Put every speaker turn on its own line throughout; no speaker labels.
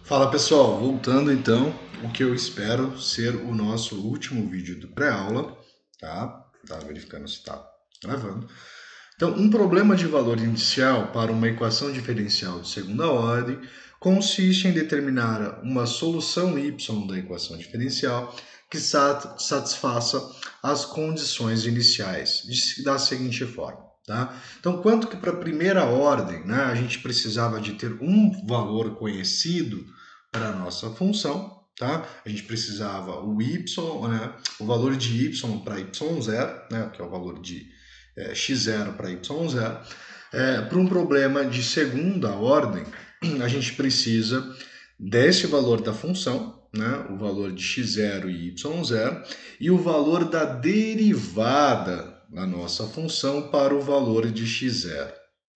Fala pessoal, voltando então, o que eu espero ser o nosso último vídeo do pré-aula, tá? Tá verificando se está gravando. Então, um problema de valor inicial para uma equação diferencial de segunda ordem consiste em determinar uma solução y da equação diferencial que satisfaça as condições iniciais da seguinte forma. Tá? Então, quanto que para a primeira ordem, né, a gente precisava de ter um valor conhecido para a nossa função, tá? A gente precisava o y, né, o valor de y para y0, né, que é o valor de x0 para y0. Para um problema de segunda ordem, a gente precisa desse valor da função, né, o valor de x0 e y0, e o valor da derivada da nossa função para o valor de x0.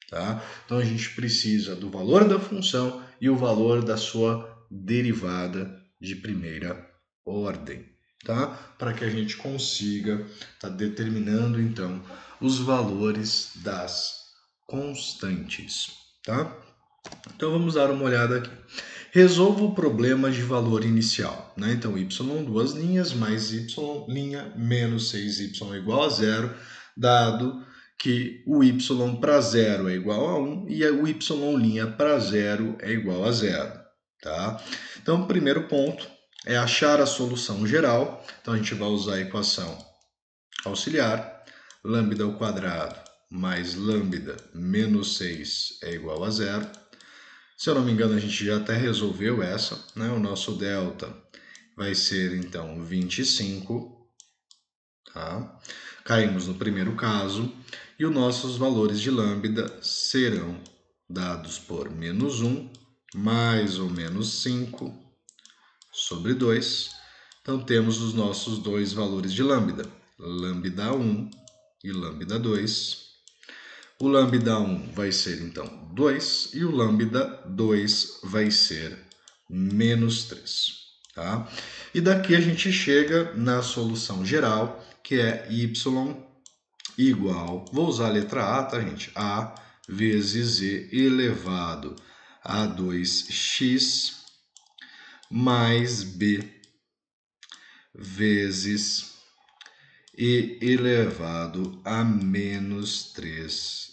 Tá? Então a gente precisa do valor da função e o valor da sua derivada de primeira ordem, tá? Para que a gente consiga estar determinando então os valores das constantes, tá? Então vamos dar uma olhada aqui. Resolva o problema de valor inicial, né? Então y duas linhas mais y menos 6y igual a zero, dado que o y para zero é igual a 1 e o y' para zero é igual a zero, tá? Então o primeiro ponto é achar a solução geral. Então a gente vai usar a equação auxiliar, lambda ao quadrado mais lambda menos 6 é igual a zero. Se eu não me engano, a gente já até resolveu essa, né? O nosso delta vai ser, então, 25, tá? Caímos no primeiro caso, e os nossos valores de lambda serão dados por menos 1, mais ou menos 5, sobre 2. Então, temos os nossos dois valores de lambda, lambda 1 e lambda 2. O lambda 1 vai ser, então, 2 e o lambda 2 vai ser menos 3. Tá? E daqui a gente chega na solução geral, que é y igual, vou usar a letra A, tá, gente? A vezes z elevado a 2x mais b vezes e elevado a menos 3x,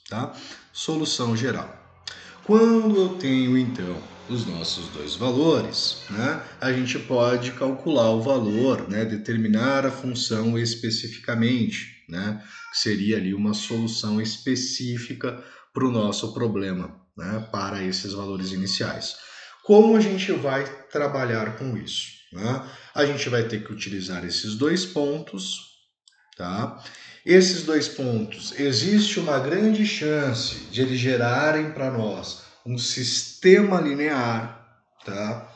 tá? Solução geral. Quando eu tenho, então, os nossos dois valores, né, a gente pode calcular o valor, né, determinar a função especificamente, né, que seria ali uma solução específica para o nosso problema, né, para esses valores iniciais. Como a gente vai trabalhar com isso? Né? A gente vai ter que utilizar esses dois pontos, tá? Esses dois pontos, existe uma grande chance de eles gerarem para nós um sistema linear, tá?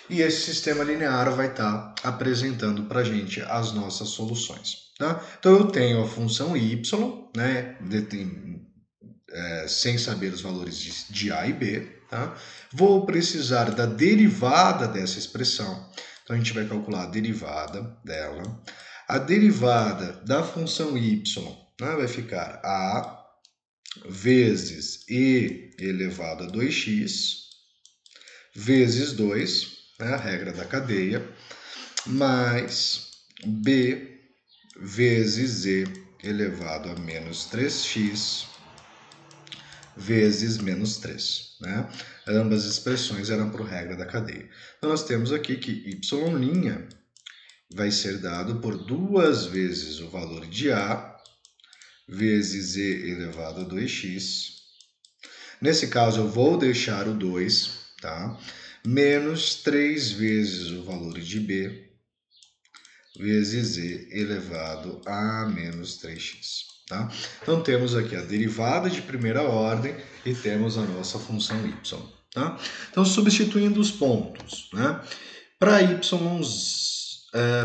E esse sistema linear vai estar apresentando para a gente as nossas soluções, tá? Então eu tenho a função y, né? Sem saber os valores de A e B, tá? Vou precisar da derivada dessa expressão. Então a gente vai calcular a derivada dela. A derivada da função y, né, vai ficar a vezes e elevado a 2x vezes 2, né, a regra da cadeia, mais b vezes e elevado a menos 3x vezes menos 3. Né? Ambas expressões eram por regra da cadeia. Então nós temos aqui que y' vai ser dado por duas vezes o valor de A vezes e elevado a 2x. Nesse caso, eu vou deixar o 2, tá? Menos 3 vezes o valor de B vezes e elevado a menos 3x. Tá? Então, temos aqui a derivada de primeira ordem e temos a nossa função y. Tá? Então, substituindo os pontos, né? Para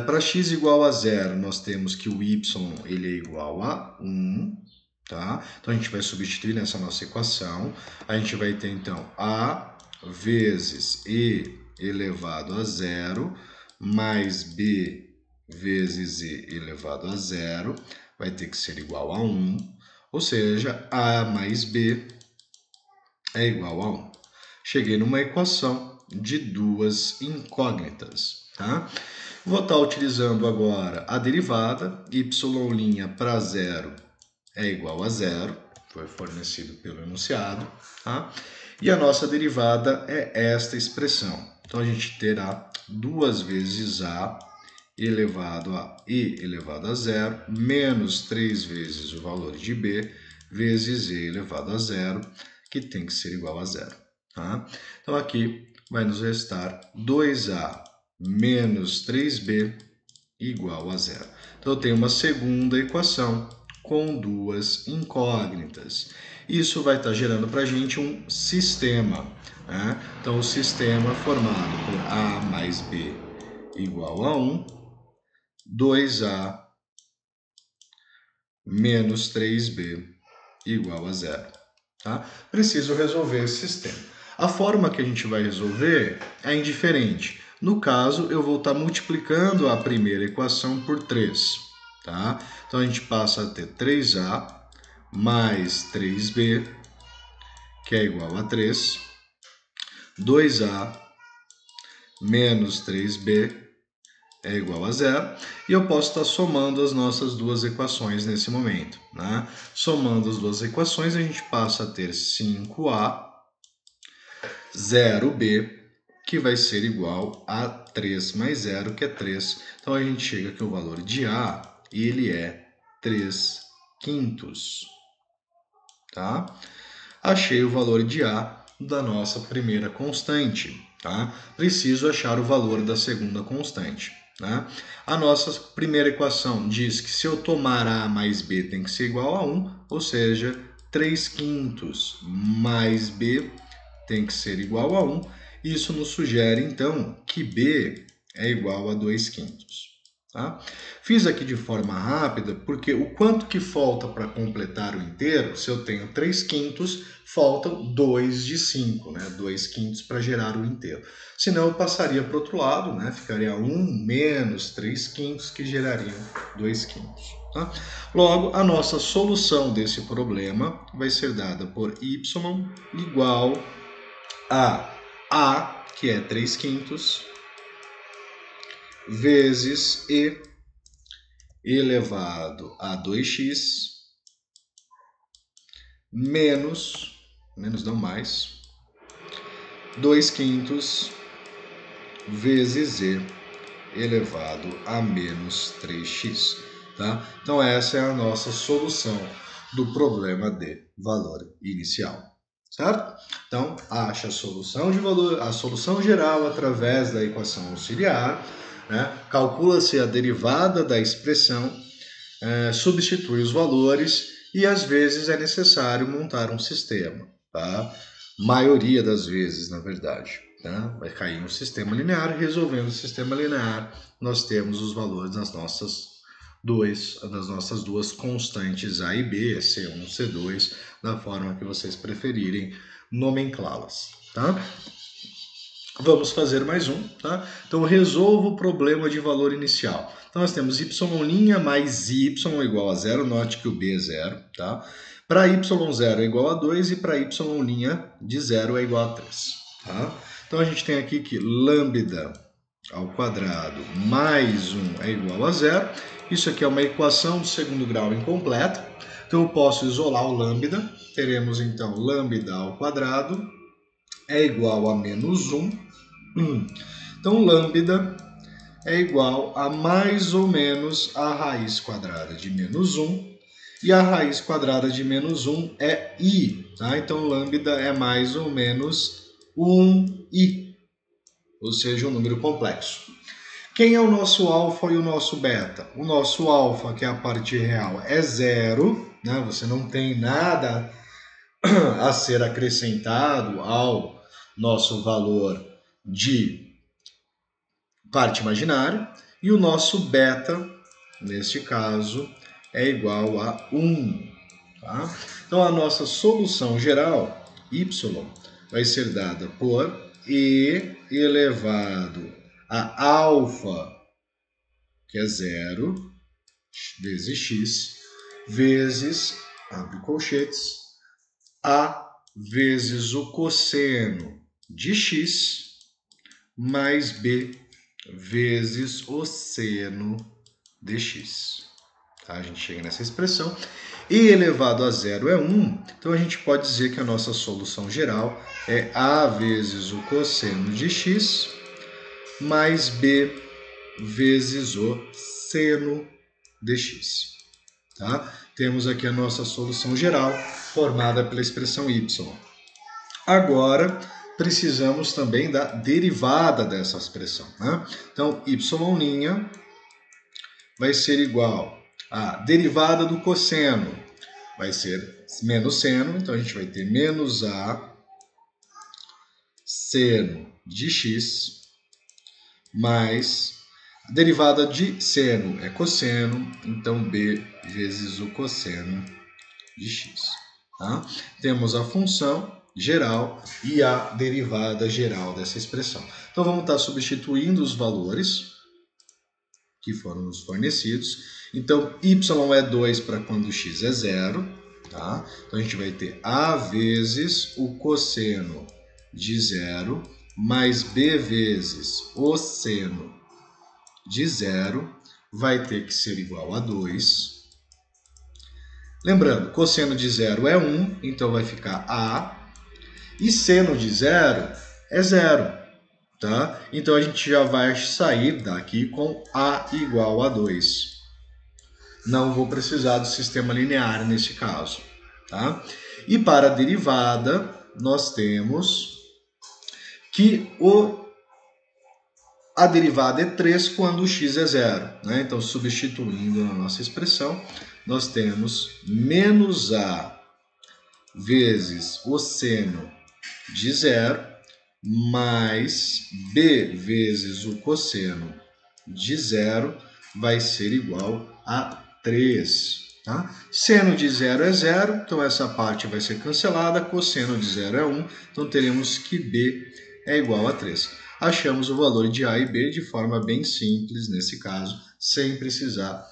para x igual a 0, nós temos que o y ele é igual a 1, tá? Então a gente vai substituir nessa nossa equação. A gente vai ter então a vezes e elevado a 0 mais b vezes e elevado a 0 vai ter que ser igual a 1, ou seja, a mais b é igual a 1. cheguei numa equação de duas incógnitas, tá? Vou estar utilizando agora a derivada, y' para zero é igual a zero, foi fornecido pelo enunciado, tá? E a nossa derivada é esta expressão. Então a gente terá 2 vezes a elevado a e elevado a zero, menos 3 vezes o valor de b, vezes e elevado a zero, que tem que ser igual a zero. Tá? Então aqui vai nos restar 2a menos 3b igual a zero. Então eu tenho uma segunda equação com duas incógnitas. Isso vai estar gerando para a gente um sistema. Né? Então o sistema formado por a mais b igual a 1, 2a menos 3b igual a zero. Tá? Preciso resolver esse sistema. A forma que a gente vai resolver é indiferente. No caso, eu vou estar multiplicando a primeira equação por 3. Tá? Então, a gente passa a ter 3a mais 3b, que é igual a 3. 2a menos 3b é igual a zero. E eu posso estar somando as nossas duas equações nesse momento. Né? Somando as duas equações, a gente passa a ter 5a, 0b, que vai ser igual a 3 mais 0, que é 3. Então, a gente chega que o valor de a, ele é 3 quintos. Tá? Achei o valor de a da nossa primeira constante. Tá? Preciso achar o valor da segunda constante. Né? A nossa primeira equação diz que se eu tomar a mais b tem que ser igual a 1, ou seja, 3 quintos mais b tem que ser igual a 1. Isso nos sugere, então, que b é igual a 2 quintos. Tá? Fiz aqui de forma rápida, porque o quanto que falta para completar o inteiro, se eu tenho 3 quintos, faltam 2 de 5, né? 2 quintos para gerar o inteiro. Senão eu passaria para o outro lado, né? Ficaria 1 menos 3 quintos, que gerariam 2 quintos. Tá? Logo, a nossa solução desse problema vai ser dada por y igual a, que é 3 quintos, vezes e elevado a 2x, menos não mais, 2 quintos, vezes e elevado a menos 3x. Tá? Então essa é a nossa solução do problema de valor inicial. Certo? Então, acha a solução de valor, a solução geral através da equação auxiliar, né? Calcula-se a derivada da expressão, substitui os valores e às vezes é necessário montar um sistema. Tá? Maioria das vezes, na verdade. Tá? Vai cair um sistema linear, resolvendo o sistema linear, nós temos os valores das nossas duas constantes A e B, C1, C2, da forma que vocês preferirem nomenclá-las, tá? Vamos fazer mais um, tá? Então, resolva o problema de valor inicial. Então, nós temos y' mais y igual a zero, note que o b é zero, tá? Para y0 é igual a 2 e para y' de 0 é igual a 3, tá? Então, a gente tem aqui que lambda ao quadrado mais 1 é igual a zero. Isso aqui é uma equação de segundo grau incompleta. Então, eu posso isolar o lambda. Teremos, então, lambda ao quadrado é igual a menos 1. Então, lambda é igual a mais ou menos a raiz quadrada de menos 1. E a raiz quadrada de menos 1 é i. Tá? Então, lambda é mais ou menos 1i. Ou seja, um número complexo. Quem é o nosso alfa e o nosso beta? O nosso alfa, que é a parte real, é zero, né? Você não tem nada a ser acrescentado ao nosso valor de parte imaginária. E o nosso beta, neste caso, é igual a 1. Tá? Então, a nossa solução geral, y, vai ser dada por e elevado a alfa, que é zero, vezes x, vezes, abre colchetes, a vezes o cosseno de x mais b vezes o seno de x. Tá? A gente chega nessa expressão. E elevado a zero é 1, então a gente pode dizer que a nossa solução geral é a vezes o cosseno de x mais b vezes o seno de x. Tá? Temos aqui a nossa solução geral, formada pela expressão y. Agora, precisamos também da derivada dessa expressão. Né? Então, y' vai ser igual à derivada do cosseno, vai ser menos seno, então a gente vai ter menos a seno de x, mais a derivada de seno é cosseno, então b vezes o cosseno de x. Tá? Temos a função geral e a derivada geral dessa expressão. Então vamos estar substituindo os valores que foram nos fornecidos. Então y é 2 para quando x é 0. Tá? Então a gente vai ter a vezes o cosseno de 0 mais b vezes o seno de 0 vai ter que ser igual a 2. Lembrando, cosseno de 0 é 1, então vai ficar a. E seno de 0 é 0. Tá? Então a gente já vai sair daqui com a igual a 2. Não vou precisar do sistema linear nesse caso. Tá? E para a derivada, nós temos que a derivada é 3 quando o x é 0. Né? Então, substituindo na nossa expressão, nós temos menos a vezes o seno de 0 mais b vezes o cosseno de 0 vai ser igual a 3. Tá? Seno de 0 é 0, então essa parte vai ser cancelada. Cosseno de 0 é 1, então teremos que b é igual a 3. Achamos o valor de a e b de forma bem simples, nesse caso, sem precisar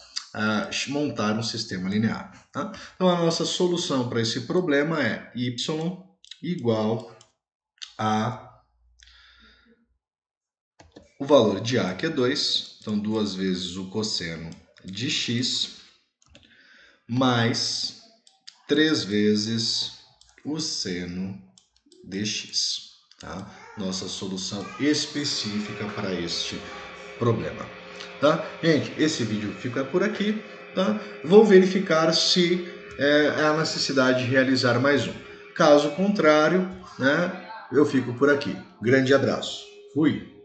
montar um sistema linear. Tá? Então a nossa solução para esse problema é y igual a o valor de a, que é 2, então 2 vezes o cosseno de x, mais 3 vezes o seno de x. Tá? Nossa solução específica para este problema. Tá? Gente, esse vídeo fica por aqui. Tá? Vou verificar se há necessidade de realizar mais um. Caso contrário, né, eu fico por aqui. Grande abraço. Fui!